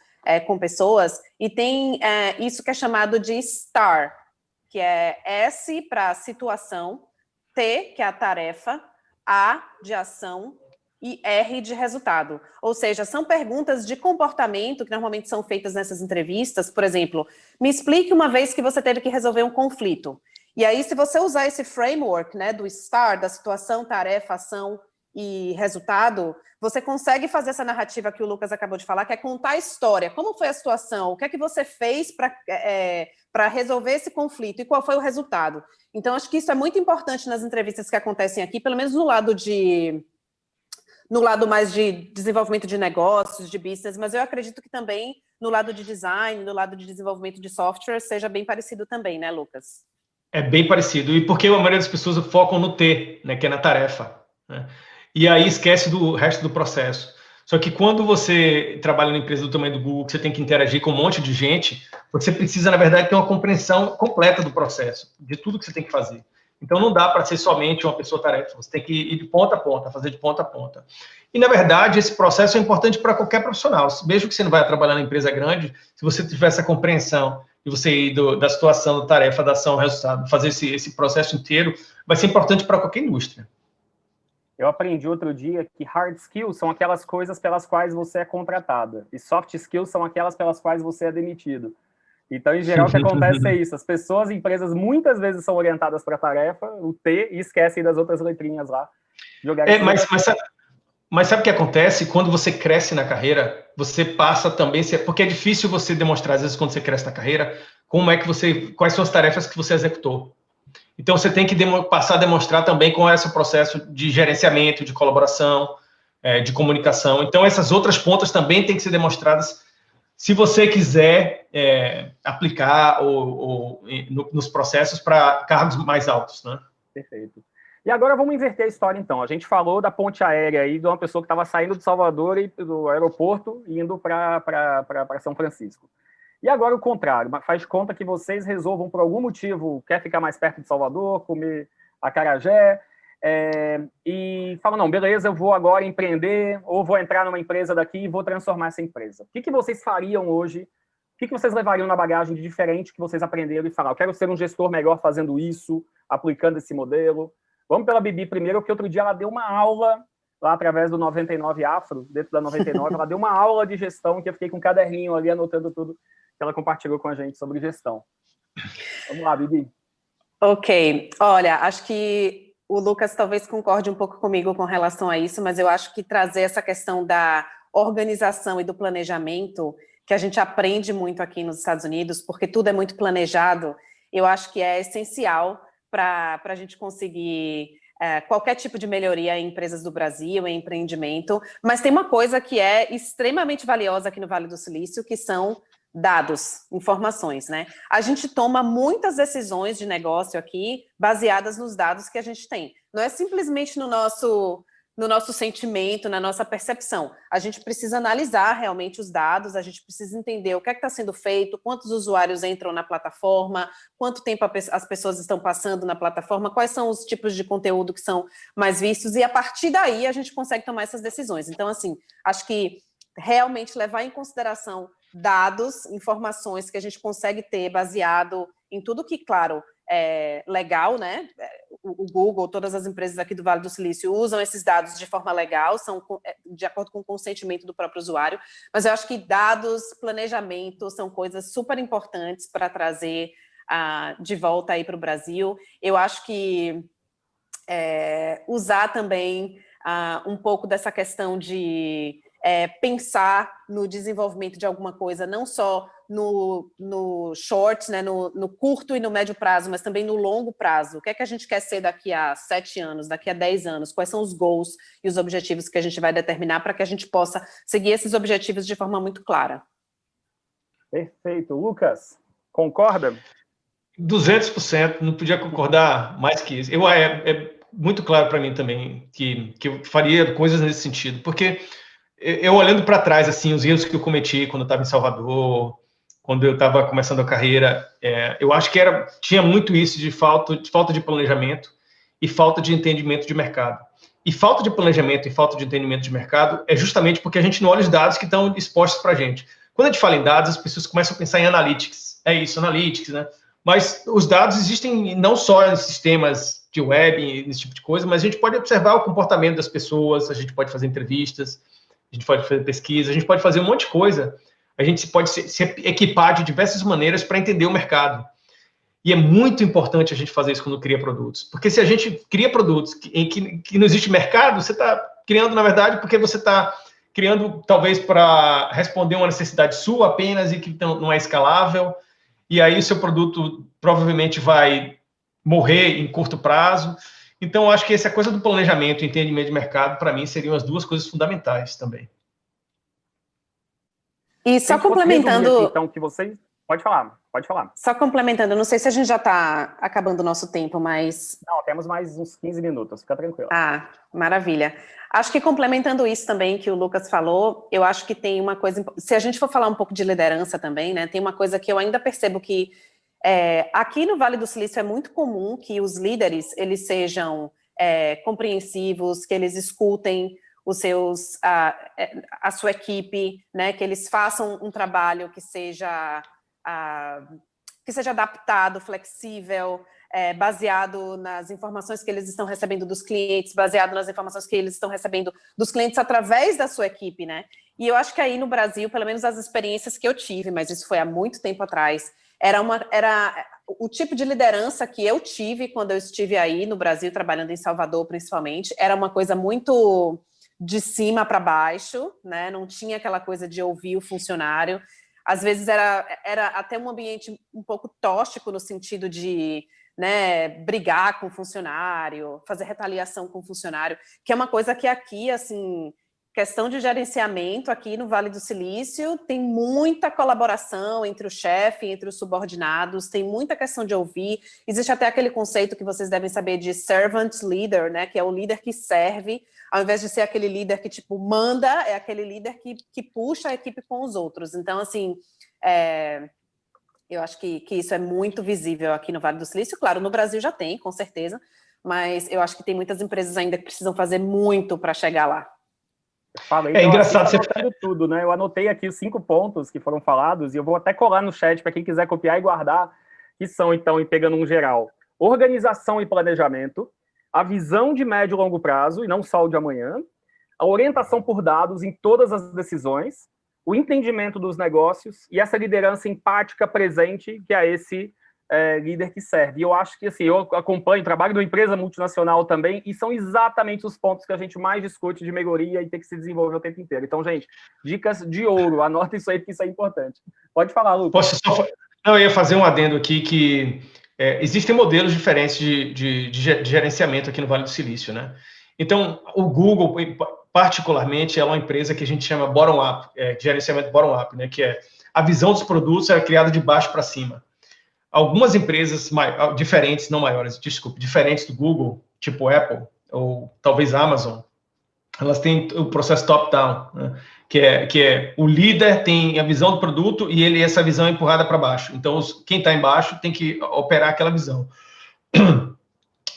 com pessoas, e tem isso que é chamado de STAR, que é S para situação, T, que é a tarefa, A de ação e R de resultado. Ou seja, são perguntas de comportamento que normalmente são feitas nessas entrevistas. Por exemplo, me explique uma vez que você teve que resolver um conflito. E aí, se você usar esse framework, né, do STAR, da situação, tarefa, ação e resultado, você consegue fazer essa narrativa que o Lucas acabou de falar, que é contar a história. Como foi a situação? O que é que você fez para resolver esse conflito? E qual foi o resultado? Então, acho que isso é muito importante nas entrevistas que acontecem aqui, pelo menos no lado mais de desenvolvimento de negócios, de business, mas eu acredito que também no lado de design, no lado de desenvolvimento de software, seja bem parecido também, né, Lucas? É bem parecido, e porque a maioria das pessoas focam no T, né, que é na tarefa, né? E aí esquece do resto do processo. Só que quando você trabalha numa empresa do tamanho do Google, que você tem que interagir com um monte de gente, você precisa, na verdade, ter uma compreensão completa do processo, de tudo que você tem que fazer. Então, não dá para ser somente uma pessoa tarefa, você tem que ir de ponta a ponta, fazer de ponta a ponta. E, na verdade, esse processo é importante para qualquer profissional. Mesmo que você não vai trabalhar na empresa grande, se você tiver essa compreensão de você ir da situação, da tarefa, da ação, resultado, fazer esse processo inteiro, vai ser importante para qualquer indústria. Eu aprendi outro dia que hard skills são aquelas coisas pelas quais você é contratada, e soft skills são aquelas pelas quais você é demitido. Então, em geral, o que acontece é isso. As pessoas, empresas, muitas vezes são orientadas para a tarefa, o T, e esquecem das outras letrinhas lá. Mas sabe o que acontece? Quando você cresce na carreira, você passa também... Porque é difícil você demonstrar, às vezes, quando você cresce na carreira, quais são as tarefas que você executou. Então, você tem que passar a demonstrar também qual é o seu processo de gerenciamento, de colaboração, de comunicação. Então, essas outras pontas também têm que ser demonstradas se você quiser aplicar nos processos para cargos mais altos, né? Perfeito. E agora vamos inverter a história, então. A gente falou da ponte aérea aí, de uma pessoa que estava saindo de Salvador e do aeroporto e indo para São Francisco. E agora o contrário, faz conta que vocês resolvam por algum motivo, quer ficar mais perto de Salvador, comer acarajé, e falam, não, beleza, eu vou agora empreender, ou vou entrar numa empresa daqui e vou transformar essa empresa. O que vocês fariam hoje? O que vocês levariam na bagagem de diferente que vocês aprenderam e falar, eu quero ser um gestor melhor fazendo isso, aplicando esse modelo? Vamos pela Bibi primeiro, que outro dia ela deu uma aula lá através do 99 Afro, dentro da 99, ela deu uma aula de gestão que eu fiquei com um caderninho ali anotando tudo que ela compartilhou com a gente sobre gestão. Vamos lá, Bibi. Ok. Olha, acho que o Lucas talvez concorde um pouco comigo com relação a isso, mas eu acho que trazer essa questão da organização e do planejamento, que a gente aprende muito aqui nos Estados Unidos, porque tudo é muito planejado, eu acho que é essencial para a gente conseguir qualquer tipo de melhoria em empresas do Brasil, em empreendimento, mas tem uma coisa que é extremamente valiosa aqui no Vale do Silício, que são dados, informações, né? A gente toma muitas decisões de negócio aqui baseadas nos dados que a gente tem. Não é simplesmente no nosso sentimento, na nossa percepção. A gente precisa analisar realmente os dados, a gente precisa entender o que é que está sendo feito, quantos usuários entram na plataforma, quanto tempo as pessoas estão passando na plataforma, quais são os tipos de conteúdo que são mais vistos, e a partir daí a gente consegue tomar essas decisões. Então, assim, acho que realmente levar em consideração dados, informações que a gente consegue ter baseado em tudo que, claro, é legal, né? O Google, todas as empresas aqui do Vale do Silício usam esses dados de forma legal, são de acordo com o consentimento do próprio usuário, mas eu acho que dados, planejamento, são coisas super importantes para trazer de volta aí para o Brasil. Eu acho que usar também um pouco dessa questão de pensar no desenvolvimento de alguma coisa, não só no short, né, no curto e no médio prazo, mas também no longo prazo. O que é que a gente quer ser daqui a 7 anos, daqui a 10 anos? Quais são os goals e os objetivos que a gente vai determinar para que a gente possa seguir esses objetivos de forma muito clara? Perfeito. Lucas, concorda? 200%, não podia concordar mais que isso. É muito claro para mim também que eu faria coisas nesse sentido, porque eu olhando para trás, assim, os erros que eu cometi quando eu estava em Salvador, quando eu estava começando a carreira, eu acho que tinha muito isso de falta de planejamento e falta de entendimento de mercado. E falta de planejamento e falta de entendimento de mercado é justamente porque a gente não olha os dados que estão expostos para a gente. Quando a gente fala em dados, as pessoas começam a pensar em analytics. É isso, analytics, né? Mas os dados existem não só em sistemas de web, esse tipo de coisa, mas a gente pode observar o comportamento das pessoas, a gente pode fazer entrevistas, a gente pode fazer pesquisa, a gente pode fazer um monte de coisa, a gente pode se equipar de diversas maneiras para entender o mercado. E é muito importante a gente fazer isso quando cria produtos, porque se a gente cria produtos em que não existe mercado, você está criando, na verdade, porque você está criando, talvez, para responder uma necessidade sua apenas e que não é escalável, e aí o seu produto provavelmente vai morrer em curto prazo. Então, eu acho que essa coisa do planejamento e entendimento de mercado, para mim, seriam as duas coisas fundamentais também. E só complementando... Então, que vocês... Pode falar. Só complementando, não sei se a gente já está acabando o nosso tempo, mas... Não, temos mais uns 15 minutos, fica tranquilo. Maravilha. Acho que complementando isso também que o Lucas falou, eu acho que tem uma coisa... Se a gente for falar um pouco de liderança também, né, tem uma coisa que eu ainda percebo que aqui no Vale do Silício é muito comum que os líderes, eles sejam compreensivos, que eles escutem a sua equipe, né, que eles façam um trabalho que seja adaptado, flexível, baseado nas informações que eles estão recebendo dos clientes, baseado nas informações que eles estão recebendo dos clientes através da sua equipe, né? E eu acho que aí no Brasil, pelo menos as experiências que eu tive, mas isso foi há muito tempo atrás, era o tipo de liderança que eu tive quando eu estive aí no Brasil, trabalhando em Salvador principalmente, era uma coisa muito de cima para baixo, né? Não tinha aquela coisa de ouvir o funcionário. Às vezes era até um ambiente um pouco tóxico no sentido de, né, brigar com o funcionário, fazer retaliação com o funcionário, que é uma coisa que aqui, assim, questão de gerenciamento aqui no Vale do Silício, tem muita colaboração entre o chefe, entre os subordinados, tem muita questão de ouvir. Existe até aquele conceito que vocês devem saber de servant leader, né, que é o líder que serve, ao invés de ser aquele líder que, tipo, manda, é aquele líder que puxa a equipe com os outros. Então, assim, eu acho que isso é muito visível aqui no Vale do Silício. Claro, no Brasil já tem, com certeza, mas eu acho que tem muitas empresas ainda que precisam fazer muito para chegar lá. Então, engraçado você tudo, né? Eu anotei aqui os 5 pontos que foram falados e eu vou até colar no chat para quem quiser copiar e guardar, que são, então, e pegando um geral: organização e planejamento, a visão de médio e longo prazo, e não só o de amanhã, a orientação por dados em todas as decisões, o entendimento dos negócios e essa liderança empática presente, que é esse líder que serve. E eu acho que, assim, eu acompanho, trabalho numa empresa multinacional também, e são exatamente os pontos que a gente mais discute de melhoria e tem que se desenvolver o tempo inteiro. Então, gente, dicas de ouro, anota isso aí, porque isso é importante. Pode falar, Lucas. Eu ia fazer um adendo aqui que existem modelos diferentes de gerenciamento aqui no Vale do Silício, né? Então, o Google, particularmente, é uma empresa que a gente chama bottom-up, gerenciamento bottom-up, né? Que é a visão dos produtos é criada de baixo para cima. Algumas empresas diferentes, não maiores, desculpe, diferentes do Google, tipo Apple, ou talvez Amazon, elas têm o processo top-down, né? que é o líder tem a visão do produto e essa visão é empurrada para baixo. Então, quem está embaixo tem que operar aquela visão.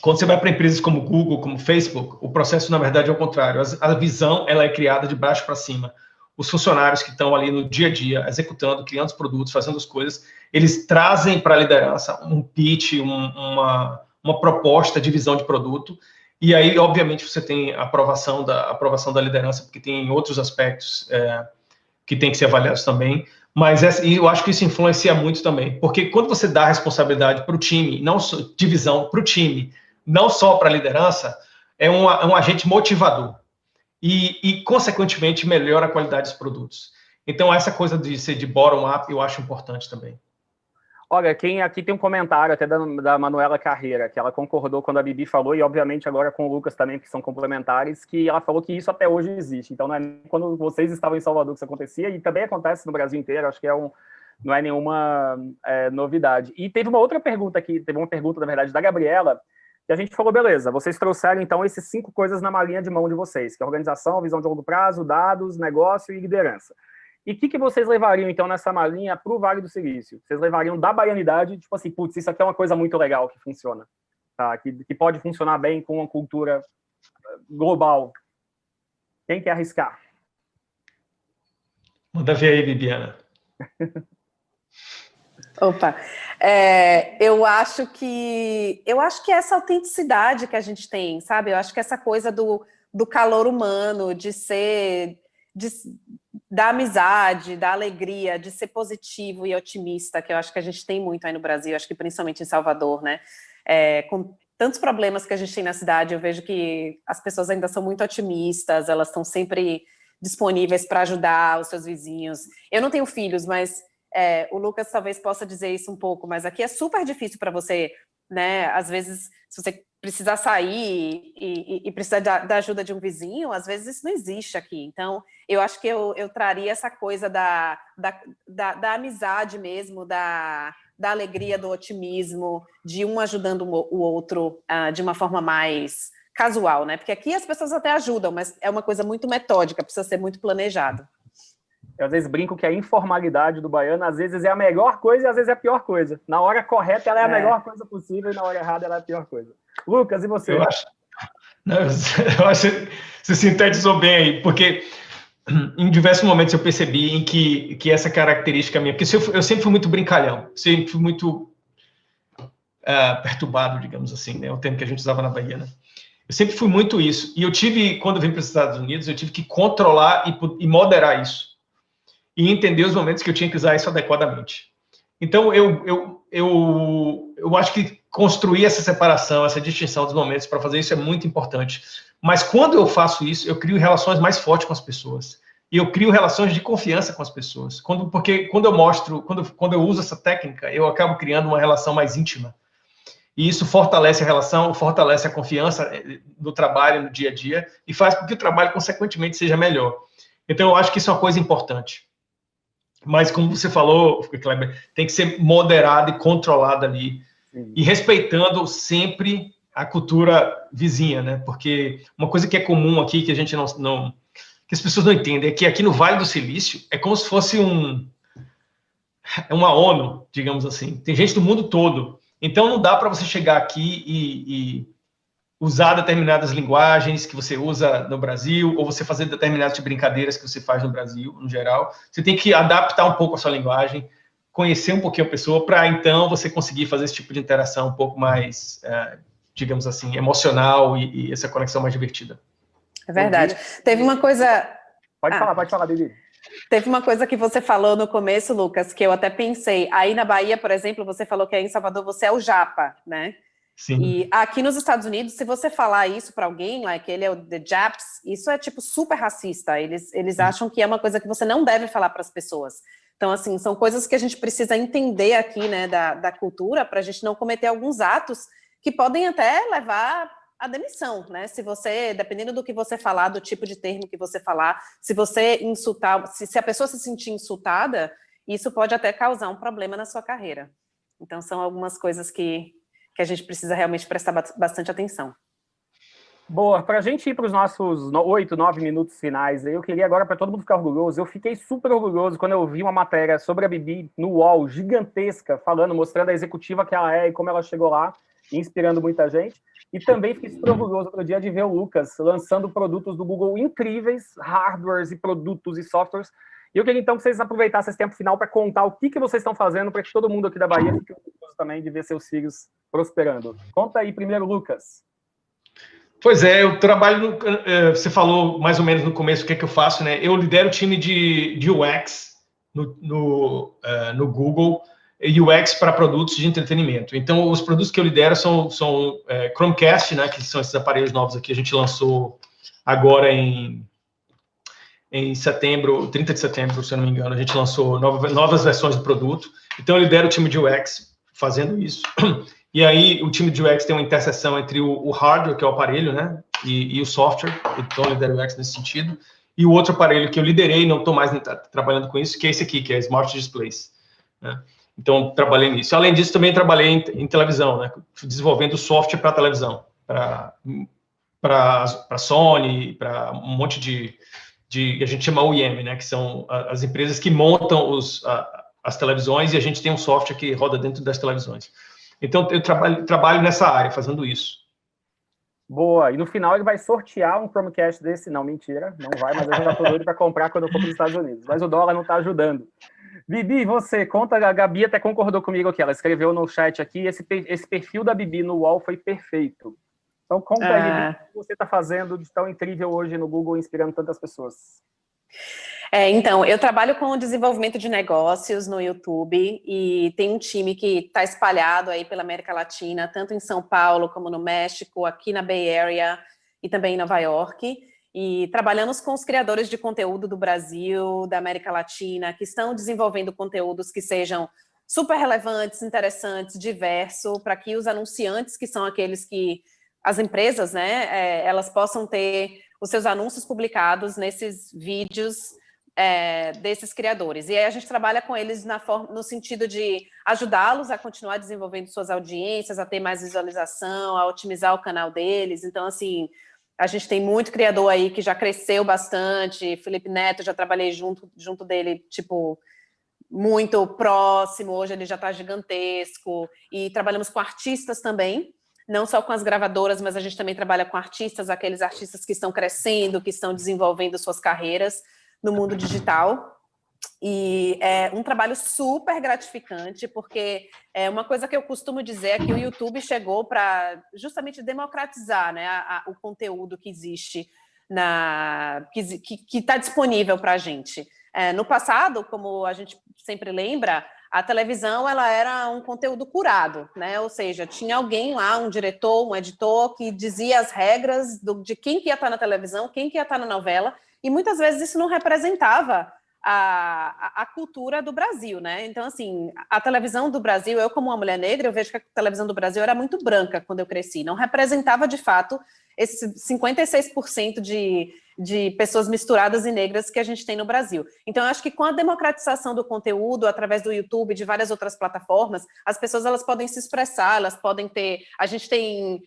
Quando você vai para empresas como Google, como Facebook, o processo, na verdade, é o contrário. A visão ela é criada de baixo para cima. Os funcionários que estão ali no dia a dia, executando, criando os produtos, fazendo as coisas, eles trazem para a liderança um pitch, uma proposta de visão de produto. E aí, obviamente, você tem a aprovação da liderança, porque tem outros aspectos que tem que ser avaliados também. Mas eu acho que isso influencia muito também, porque quando você dá a responsabilidade para o time, não divisão para o time, não só para a liderança, é um agente motivador e, consequentemente, melhora a qualidade dos produtos. Então, essa coisa de ser de bottom-up, eu acho importante também. Olha, aqui tem um comentário até da Manuela Carreira, que ela concordou quando a Bibi falou, e obviamente agora com o Lucas também, que são complementares, que ela falou que isso até hoje existe. Então, não é quando vocês estavam em Salvador que isso acontecia, e também acontece no Brasil inteiro, acho que não é nenhuma novidade. E teve uma outra pergunta aqui, teve uma pergunta, na verdade, da Gabriela, que a gente falou, beleza, vocês trouxeram, então, esses 5 coisas na malinha de mão de vocês, que é organização, visão de longo prazo, dados, negócio e liderança. E o que vocês levariam, então, nessa malinha para o Vale do Silício? Vocês levariam da baianidade, tipo assim, putz, isso aqui é uma coisa muito legal que funciona, tá? Que pode funcionar bem com uma cultura global. Quem quer arriscar? Manda ver aí, Bibiana. Opa, eu acho que essa autenticidade que a gente tem, sabe? Eu acho que essa coisa do calor humano, da amizade, da alegria, de ser positivo e otimista, que eu acho que a gente tem muito aí no Brasil, acho que principalmente em Salvador, né? Com tantos problemas que a gente tem na cidade, eu vejo que as pessoas ainda são muito otimistas, elas estão sempre disponíveis para ajudar os seus vizinhos. Eu não tenho filhos, mas o Lucas talvez possa dizer isso um pouco, mas aqui é super difícil para você, né? Às vezes, se você precisar sair e precisar da ajuda de um vizinho, às vezes isso não existe aqui. Então, eu acho que eu traria essa coisa da amizade mesmo, da alegria, do otimismo, de um ajudando o outro de uma forma mais casual, né? Porque aqui as pessoas até ajudam, mas é uma coisa muito metódica, precisa ser muito planejado. Eu às vezes brinco que a informalidade do baiano às vezes é a melhor coisa e às vezes é a pior coisa. Na hora correta ela é a melhor coisa possível e na hora errada ela é a pior coisa. Lucas, e você? Eu acho que você sintetizou bem aí, porque em diversos momentos eu percebi em que essa característica minha, porque eu sempre fui muito brincalhão, sempre fui muito perturbado, digamos assim, né? O termo que a gente usava na Bahia, né? Eu sempre fui muito isso. E quando eu vim para os Estados Unidos, eu tive que controlar e moderar isso. E entender os momentos que eu tinha que usar isso adequadamente. Então, eu acho que construir essa separação, essa distinção dos momentos para fazer isso é muito importante. Mas quando eu faço isso, eu crio relações mais fortes com as pessoas. E eu crio relações de confiança com as pessoas. Porque quando eu uso essa técnica, eu acabo criando uma relação mais íntima. E isso fortalece a relação, fortalece a confiança no trabalho, no dia a dia, e faz com que o trabalho, consequentemente, seja melhor. Então, eu acho que isso é uma coisa importante. Mas, como você falou, Kleber, tem que ser moderado e controlado ali. Sim. E respeitando sempre a cultura vizinha, né? Porque uma coisa que é comum aqui, que a gente que as pessoas não entendem, é que aqui no Vale do Silício é como se fosse uma ONU, digamos assim. Tem gente do mundo todo. Então, não dá para você chegar aqui e usar determinadas linguagens que você usa no Brasil, ou você fazer determinadas brincadeiras que você faz no Brasil, no geral. Você tem que adaptar um pouco a sua linguagem, conhecer um pouquinho a pessoa, para então você conseguir fazer esse tipo de interação um pouco mais, digamos assim, emocional e essa conexão mais divertida. É verdade. Teve uma coisa... Pode falar, Bibi. Teve uma coisa que você falou no começo, Lucas, que eu até pensei. Aí na Bahia, por exemplo, você falou que aí em Salvador você é o japa, né? Sim. E aqui nos Estados Unidos, se você falar isso para alguém, like, ele é o The Japs, isso é tipo super racista. Eles acham que é uma coisa que você não deve falar para as pessoas. Então, assim, são coisas que a gente precisa entender aqui, né, da cultura, para a gente não cometer alguns atos que podem até levar à demissão, né? Se você, dependendo do que você falar, do tipo de termo que você falar, se você insultar, se a pessoa se sentir insultada, isso pode até causar um problema na sua carreira. Então, são algumas coisas que a gente precisa realmente prestar bastante atenção. Boa, para a gente ir para os nossos 8, 9 minutos finais, eu queria agora, para todo mundo ficar orgulhoso, eu fiquei super orgulhoso quando eu vi uma matéria sobre a Bibi no UOL, gigantesca, falando, mostrando a executiva que ela é e como ela chegou lá, inspirando muita gente. E também fiquei super orgulhoso outro dia de ver o Lucas lançando produtos do Google incríveis, hardwares e produtos e softwares. E eu queria então que vocês aproveitassem esse tempo final para contar o que vocês estão fazendo para que todo mundo aqui da Bahia fique orgulhoso também de ver seus filhos prosperando. Conta aí primeiro, Lucas. Pois é, eu trabalho, você falou mais ou menos no começo o que é que eu faço, né? Eu lidero o time de UX no Google, UX para produtos de entretenimento. Então, os produtos que eu lidero são Chromecast, né? Que são esses aparelhos novos aqui, a gente lançou agora em setembro, 30 de setembro, se eu não me engano, a gente lançou novas versões do produto. Então, eu lidero o time de UX fazendo isso. E aí, o time de UX tem uma interseção entre o hardware, que é o aparelho, né, e o software, então eu lidero o UX nesse sentido, e o outro aparelho que eu liderei, não estou mais trabalhando com isso, que é esse aqui, que é Smart Displays, né? Então, trabalhei nisso. Além disso, também trabalhei em televisão, né, desenvolvendo software para televisão, para Sony, para um monte de a gente chama OEM, né, que são as empresas que montam as televisões, e a gente tem um software que roda dentro das televisões. Então, eu trabalho nessa área, fazendo isso. Boa. E no final ele vai sortear um Chromecast desse. Não, mentira. Não vai, mas eu já estou doido para comprar quando eu for para os Estados Unidos. Mas o dólar não está ajudando. Bibi, você, conta, a Gabi até concordou comigo aqui. Ela escreveu no chat aqui, esse perfil da Bibi no UOL foi perfeito. Então, conta aí, Bibi, o que você está fazendo de tão incrível hoje no Google, inspirando tantas pessoas. Então, eu trabalho com o desenvolvimento de negócios no YouTube e tem um time que está espalhado aí pela América Latina, tanto em São Paulo como no México, aqui na Bay Area e também em Nova York. E trabalhamos com os criadores de conteúdo do Brasil, da América Latina, que estão desenvolvendo conteúdos que sejam super relevantes, interessantes, diversos, para que os anunciantes, que são aqueles que as empresas, né, elas possam ter os seus anúncios publicados nesses vídeos desses criadores. E aí a gente trabalha com eles no sentido de ajudá-los a continuar desenvolvendo suas audiências, a ter mais visualização, a otimizar o canal deles. Então, assim, a gente tem muito criador aí que já cresceu bastante. Felipe Neto, já trabalhei junto dele, tipo, muito próximo. Hoje ele já está gigantesco. E trabalhamos com artistas também, não só com as gravadoras, mas a gente também trabalha com artistas, aqueles artistas que estão crescendo, que estão desenvolvendo suas carreiras no mundo digital. E é um trabalho super gratificante, porque uma coisa que eu costumo dizer é que o YouTube chegou para justamente democratizar, né, o conteúdo que existe, que está disponível para a gente. No passado, como a gente sempre lembra, a televisão ela era um conteúdo curado, né? Ou seja, tinha alguém lá, um diretor, um editor, que dizia as regras de quem que ia estar na televisão, quem que ia estar na novela, e muitas vezes isso não representava a cultura do Brasil, né? Então, assim, a televisão do Brasil, eu como uma mulher negra, eu vejo que a televisão do Brasil era muito branca quando eu cresci, não representava, de fato, esse 56% de pessoas misturadas e negras que a gente tem no Brasil. Então, eu acho que com a democratização do conteúdo, através do YouTube, de várias outras plataformas, as pessoas elas podem se expressar, elas podem ter... A gente tem...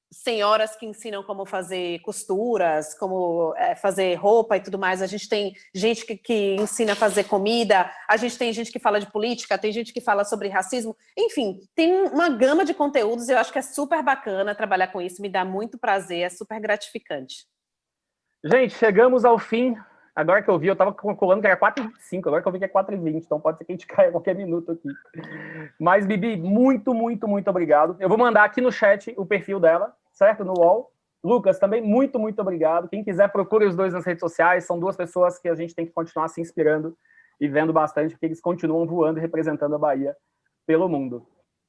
senhoras que ensinam como fazer costuras, como fazer roupa e tudo mais. A gente tem gente que ensina a fazer comida, a gente tem gente que fala de política, tem gente que fala sobre racismo. Enfim, tem uma gama de conteúdos e eu acho que é super bacana trabalhar com isso, me dá muito prazer, é super gratificante. Gente, chegamos ao fim. Agora que eu vi, eu estava calculando que era 4h25, agora que eu vi que é 4h20, então pode ser que a gente caia a qualquer minuto aqui. Mas, Bibi, muito, muito, muito obrigado. Eu vou mandar aqui no chat o perfil dela, certo? No UOL. Lucas, também muito, muito obrigado. Quem quiser, procure os dois nas redes sociais. São duas pessoas que a gente tem que continuar se inspirando e vendo bastante, porque eles continuam voando e representando a Bahia pelo mundo.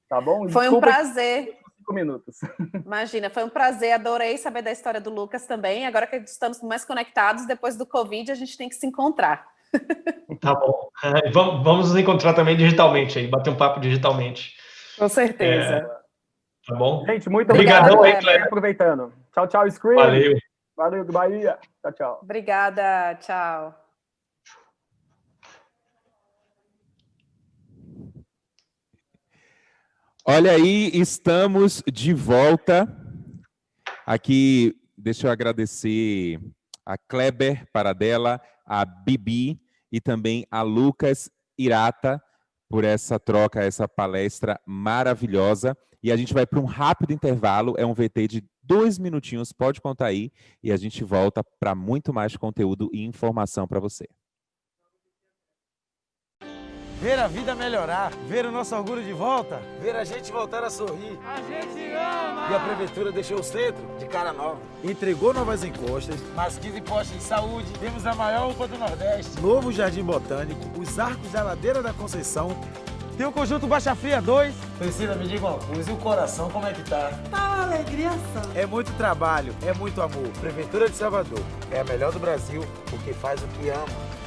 Tá bom? Foi um prazer. 5 minutos. Imagina, foi um prazer, adorei saber da história do Lucas também. Agora que estamos mais conectados, depois do Covid, a gente tem que se encontrar. Tá bom. Vamos nos encontrar também digitalmente aí, bater um papo digitalmente. Com certeza. Tá bom? Gente, muito Obrigadão obrigado. aí, Kleber. Aproveitando. Tchau, tchau, Scream. Valeu. Valeu, Bahia. Tchau, tchau. Obrigada, tchau. Olha aí, estamos de volta. Aqui, deixa eu agradecer a Kleber Paradella, a Bibi e também a Lucas Irata por essa troca, essa palestra maravilhosa. E a gente vai para um rápido intervalo, é um VT de 2 minutinhos, pode contar aí, e a gente volta para muito mais conteúdo e informação para você. Ver a vida melhorar, ver o nosso orgulho de volta, ver a gente voltar a sorrir. A gente ama! E a Prefeitura deixou o centro de cara nova. Entregou novas encostas, mais 15 postos de saúde, temos a maior UPA do Nordeste. Novo Jardim Botânico, os arcos da Ladeira da Conceição. Tem o Conjunto Baixa Fria 2. Priscila, me diga uma coisa, e o coração, como é que tá? Tá uma alegria só. É muito trabalho, é muito amor. Prefeitura de Salvador é a melhor do Brasil porque faz o que ama.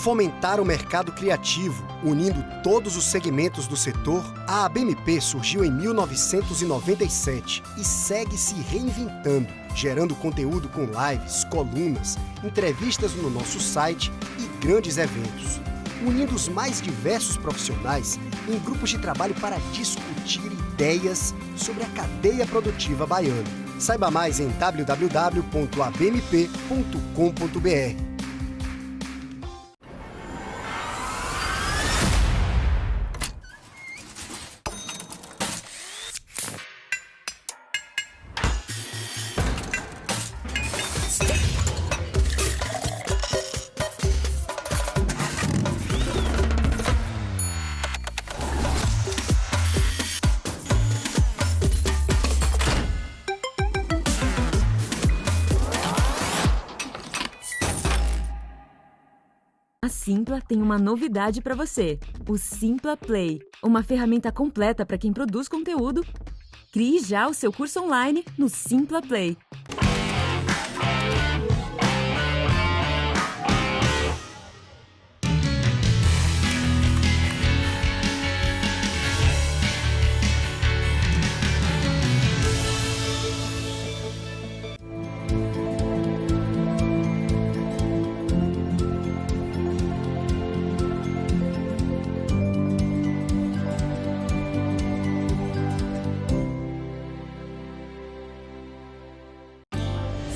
Fomentar o mercado criativo, unindo todos os segmentos do setor, a ABMP surgiu em 1997 e segue se reinventando, gerando conteúdo com lives, colunas, entrevistas no nosso site e grandes eventos, unindo os mais diversos profissionais em grupos de trabalho para discutir ideias sobre a cadeia produtiva baiana. Saiba mais em www.abmp.com.br. A Simpla tem uma novidade para você, o Simpla Play, uma ferramenta completa para quem produz conteúdo. Crie já o seu curso online no Simpla Play.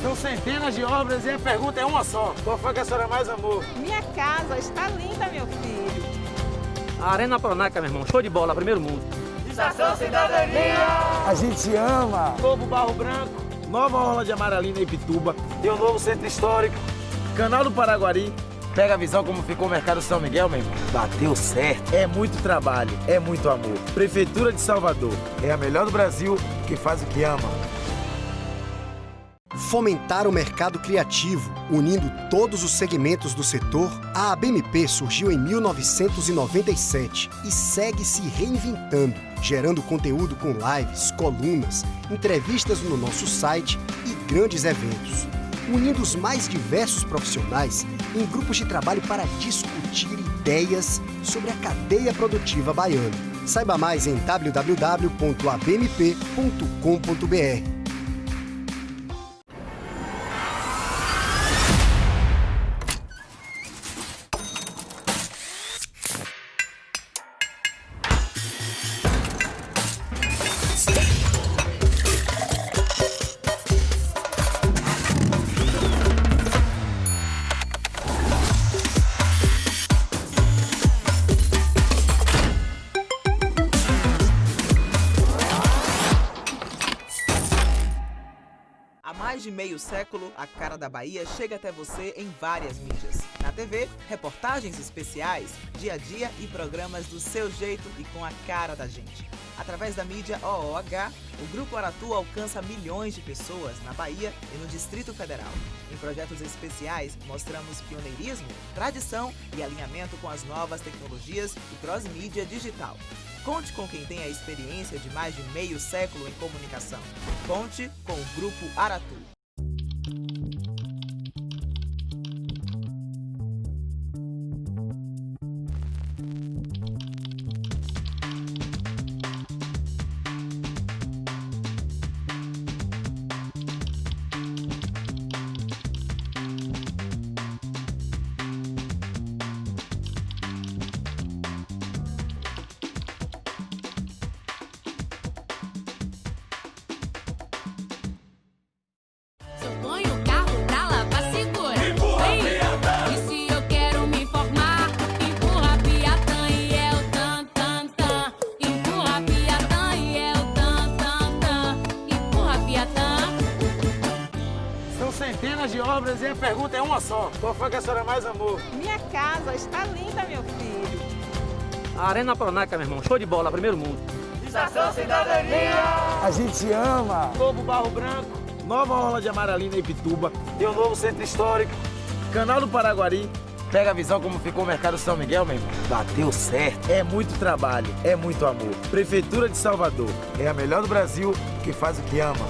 São centenas de obras e a pergunta é uma só. Qual foi que a senhora mais amou? Minha casa está linda, meu filho. A Arena Pronaca, meu irmão, show de bola, primeiro mundo. Estação Cidadania! A gente ama. Novo Barro Branco. Nova Orla de Amaralina e Pituba. Tem um novo centro histórico. Canal do Paraguari. Pega a visão como ficou o Mercado São Miguel, meu irmão. Bateu certo. É muito trabalho, é muito amor. Prefeitura de Salvador é a melhor do Brasil que faz o que ama. Fomentar o mercado criativo, unindo todos os segmentos do setor, a ABMP surgiu em 1997 e segue se reinventando, gerando conteúdo com lives, colunas, entrevistas no nosso site e grandes eventos, unindo os mais diversos profissionais em grupos de trabalho para discutir ideias sobre a cadeia produtiva baiana. Saiba mais em www.abmp.com.br. Há mais de meio século, a Cara da Bahia chega até você em várias mídias. Na TV, reportagens especiais, dia a dia e programas do seu jeito e com a cara da gente. Através da mídia OOH, o Grupo Aratu alcança milhões de pessoas na Bahia e no Distrito Federal. Em projetos especiais, mostramos pioneirismo, tradição e alinhamento com as novas tecnologias e cross-mídia digital. Conte com quem tem a experiência de mais de meio século em comunicação. Conte com o Grupo Aratu. obras e a pergunta é uma só. Qual foi que a senhora mais amou? Minha casa está linda, meu filho. A Arena Pronaca, meu irmão, show de bola, primeiro mundo. Estação Cidadania! A gente ama! Novo Barro Branco, nova orla de Amaralina e Ipituba, tem um novo centro histórico, Canal do Paraguari. Pega a visão como ficou o Mercado São Miguel, meu irmão. Bateu certo. É muito trabalho, é muito amor. Prefeitura de Salvador, é a melhor do Brasil que faz o que ama.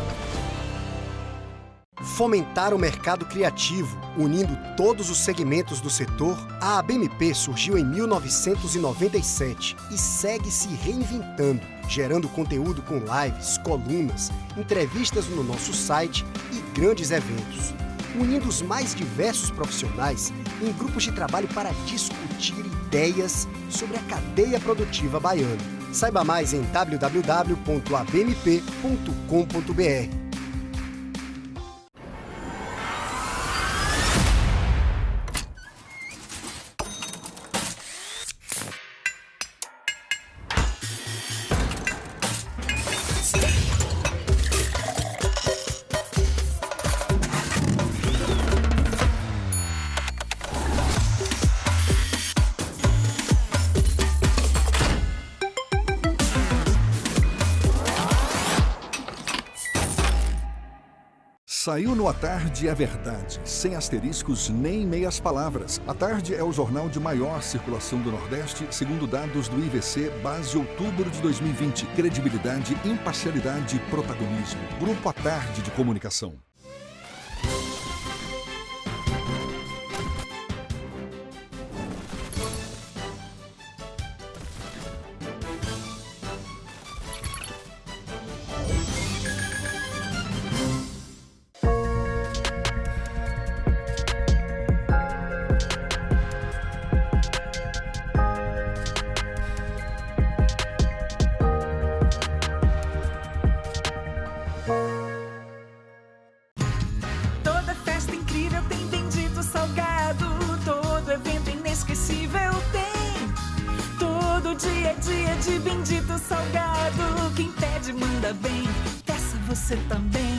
Fomentar o mercado criativo, unindo todos os segmentos do setor, a ABMP surgiu em 1997 e segue se reinventando, gerando conteúdo com lives, colunas, entrevistas no nosso site e grandes eventos, unindo os mais diversos profissionais em grupos de trabalho para discutir ideias sobre a cadeia produtiva baiana. Saiba mais em www.abmp.com.br. Saiu no A Tarde é Verdade, sem asteriscos nem meias palavras. A Tarde é o jornal de maior circulação do Nordeste, segundo dados do IVC, base outubro de 2020. Credibilidade, imparcialidade e protagonismo. Grupo A Tarde de Comunicação. Toda festa incrível tem Bendito Salgado, todo evento inesquecível tem. Todo dia é dia de Bendito Salgado, quem pede manda bem, peça você também.